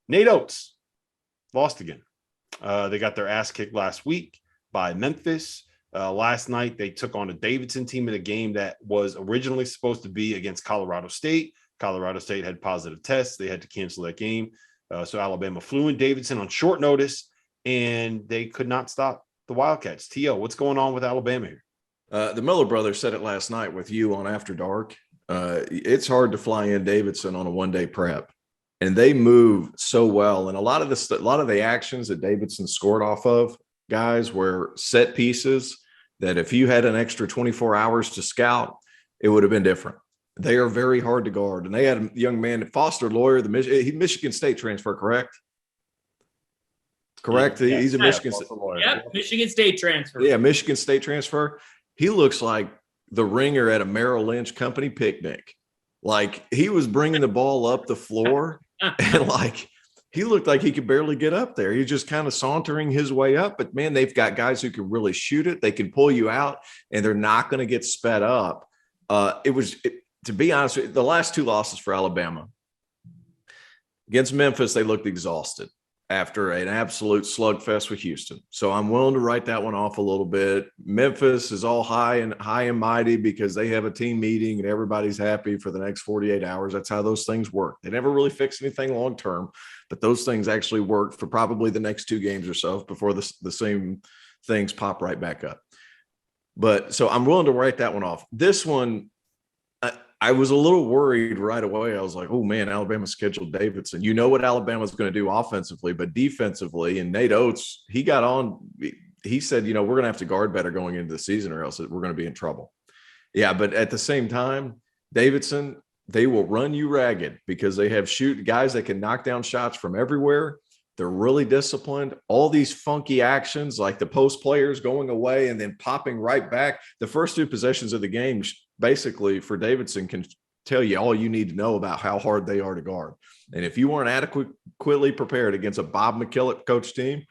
Nate Oates lost again. They got their ass kicked last week by Memphis. Last night, they took on a Davidson team in a game that was originally supposed to be against Colorado State. Colorado State had positive tests. They had to cancel that game. So Alabama flew in Davidson on short notice, and they could not stop the Wildcats. T.O., what's going on with Alabama here? The Miller brothers said it last night with you on After Dark. It's hard to fly in Davidson on a one-day prep, and they move so well. And a lot of the actions that Davidson scored off of, guys, were set pieces that if you had an extra 24 hours to scout, it would have been different. They are very hard to guard. And they had a young man, Foster Lawyer, Michigan State transfer, correct? Correct. Yeah, He's a Michigan State. Yep, Michigan State transfer. Yeah, Michigan State transfer. He looks like the ringer at a Merrill Lynch company picnic. Like, he was bringing the ball up the floor and he looked like he could barely get up there. He's just kind of sauntering his way up. But, man, they've got guys who can really shoot it. They can pull you out, and they're not going to get sped up. To be honest with you, the last two losses for Alabama against Memphis, they looked exhausted after an absolute slugfest with Houston. So I'm willing to write that one off a little bit. Memphis is all high and mighty because they have a team meeting and everybody's happy for the next 48 hours. That's how those things work. They never really fix anything long-term, but those things actually work for probably the next two games or so before the same things pop right back up. But so I'm willing to write that one off. This one, I was a little worried right away. I was like, oh, man, Alabama scheduled Davidson. You know what Alabama's going to do offensively, but defensively. And Nate Oates, he got on. He said, we're going to have to guard better going into the season or else we're going to be in trouble. Yeah, but at the same time, Davidson, they will run you ragged because they have guys that can knock down shots from everywhere. They're really disciplined. All these funky actions like the post players going away and then popping right back. The first two possessions of the game basically for Davidson can tell you all you need to know about how hard they are to guard. And if you weren't adequately prepared against a Bob McKillop coach team,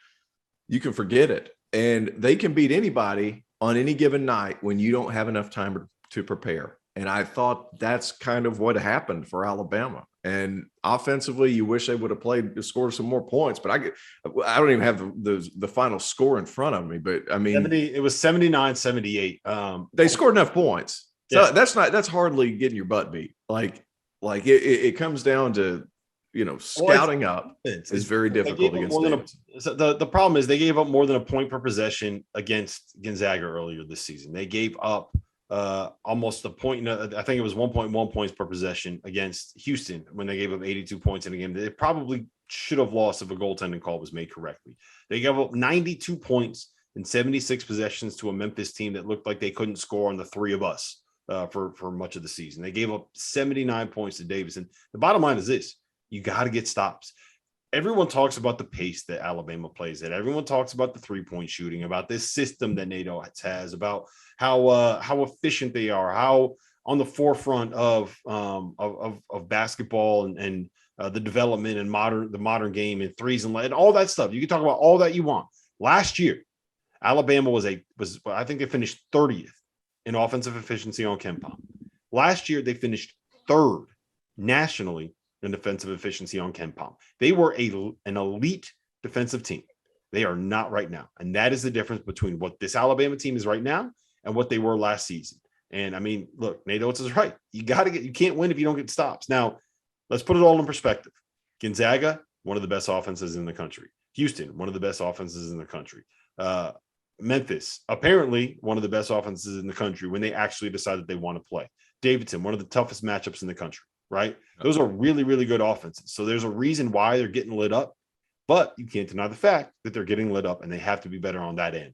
you can forget it. And they can beat anybody on any given night when you don't have enough time to prepare. And I thought that's kind of what happened for Alabama. And offensively, you wish they would have played to score some more points. But I don't even have the final score in front of me. But I mean, it was 79-78. They scored enough points. So Yeah. that's hardly getting your butt beat. Like it comes down to, scouting up is very difficult against Davidson. The problem is they gave up more than a point per possession against Gonzaga earlier this season. They gave up almost a point. I think it was 1.1 points per possession against Houston when they gave up 82 points in a game. They probably should have lost if a goaltending call was made correctly. They gave up 92 points in 76 possessions to a Memphis team that looked like they couldn't score on the three of us for much of the season. They gave up 79 points to Davidson. The bottom line is this: you got to get stops. Everyone talks about the pace that Alabama plays at. Everyone talks about the three-point shooting, about this system that Nate Oates has, about how efficient they are, how on the forefront of basketball and the development and the modern game and threes and all that stuff. You can talk about all that you want. Last year, Alabama was I think they finished 30th in offensive efficiency on KenPom. Last year, they finished third nationally in defensive efficiency on KenPom. They were an elite defensive team. They are not right now. And that is the difference between what this Alabama team is right now and what they were last season. And I mean, look, Nate Oates is right. You can't win if you don't get stops. Now, let's put it all in perspective. Gonzaga, one of the best offenses in the country. Houston, one of the best offenses in the country. Memphis, apparently one of the best offenses in the country when they actually decide that they want to play. Davidson, one of the toughest matchups in the country, right? Those are really, really good offenses. So there's a reason why they're getting lit up, but you can't deny the fact that they're getting lit up and they have to be better on that end.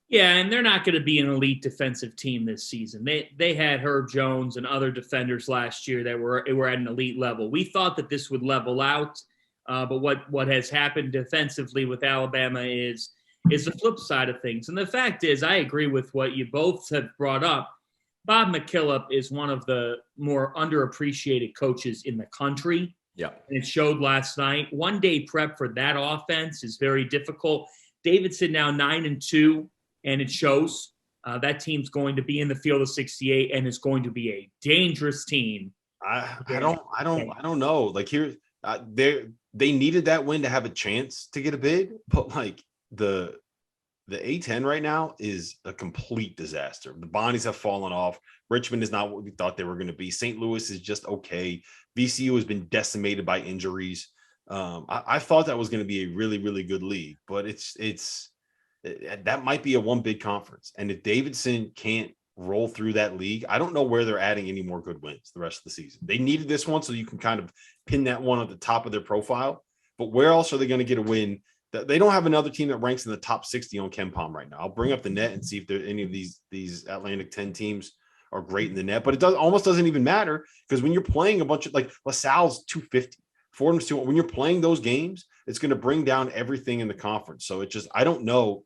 Yeah, and they're not going to be an elite defensive team this season. They had Herb Jones and other defenders last year that were at an elite level. We thought that this would level out, but what has happened defensively with Alabama is the flip side of things. And the fact is, I agree with what you both have brought up. Bob McKillop is one of the more underappreciated coaches in the country. Yeah. And it showed last night. One-day prep for that offense is very difficult. Davidson now 9-2. And it shows that team's going to be in the field of 68 and is going to be a dangerous team. I don't know. Like, here, They needed that win to have a chance to get a bid, but like the A10 right now is a complete disaster. The Bonnies have fallen off. Richmond is not what we thought they were going to be. St. Louis is just okay. VCU has been decimated by injuries. I thought that was going to be a really, really good league, but that might be a one big conference. And if Davidson can't roll through that league, I don't know where they're adding any more good wins the rest of the season. They needed this one so you can kind of pin that one at the top of their profile. But where else are they going to get a win? They don't have another team that ranks in the top 60 on KenPom right now. I'll bring up the net and see if there any of these Atlantic 10 teams are great in the net, but it almost doesn't even matter because when you're playing a bunch of like LaSalle's 250, Fordham's 2, when you're playing those games, it's going to bring down everything in the conference. So I don't know.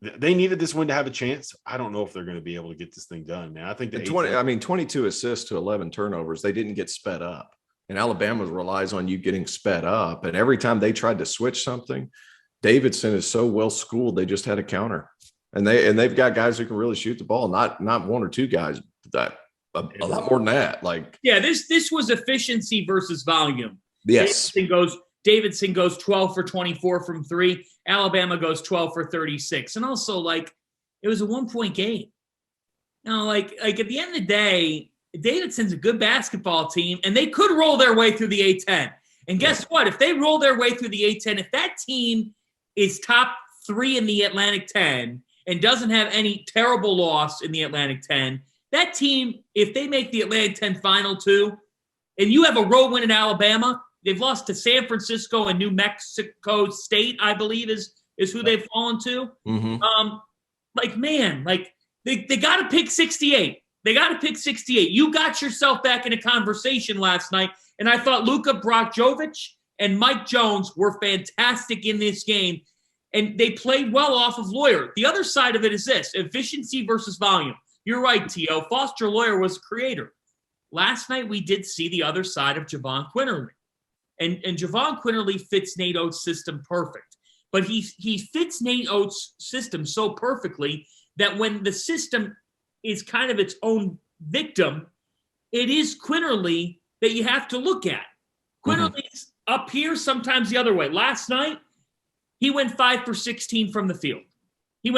They needed this win to have a chance. I don't know if they're going to be able to get this thing done, man. I think 22 assists to 11 turnovers. They didn't get sped up. And Alabama relies on you getting sped up. And every time they tried to switch something, Davidson is so well schooled, they just had a counter. And they've got guys who can really shoot the ball, not one or two guys, that a lot more than that. Like, yeah, this was efficiency versus volume. Yes. Davidson goes 12 for 24 from 3. Alabama goes 12 for 36. And also, like, it was a 1-point game. Now, like at the end of the day, Davidson's a good basketball team, and they could roll their way through the A10. And guess what? If they roll their way through the A10, if that team is top 3 in the Atlantic 10 and doesn't have any terrible loss in the Atlantic 10, that team, if they make the Atlantic 10 final 2, and you have a road win in Alabama, they've lost to San Francisco and New Mexico State, I believe is who they've fallen to. Mm-hmm. They got to pick 68. They got to pick 68. You got yourself back in a conversation last night, and I thought Luka Brogdanovic and Mike Jones were fantastic in this game, and they played well off of Lawyer. The other side of it is this, efficiency versus volume. You're right, T.O. Foster Lawyer was a creator. Last night, we did see the other side of Javon Quinterly. And Javon Quinterly fits Nate Oates' system perfect. But he fits Nate Oates' system so perfectly that when the system is kind of its own victim, it is Quinterly that you have to look at. Quinterly's up here, sometimes the other way. Last night, he went 5 for 16 from the field. He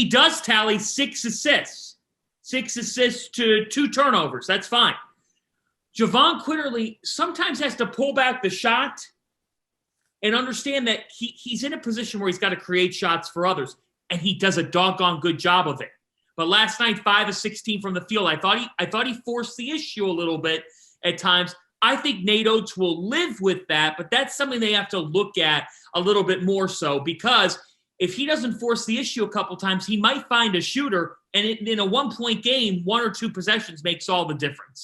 does tally 6 assists. 6 assists to 2 turnovers. That's fine. Javon Quinterly sometimes has to pull back the shot and understand that he's in a position where he's got to create shots for others, and he does a doggone good job of it. But last night, 5 of 16 from the field. I thought he forced the issue a little bit at times. I think Nate Oates will live with that, but that's something they have to look at a little bit more so, because if he doesn't force the issue a couple times, he might find a shooter, and in a 1-point game, 1 or 2 possessions makes all the difference.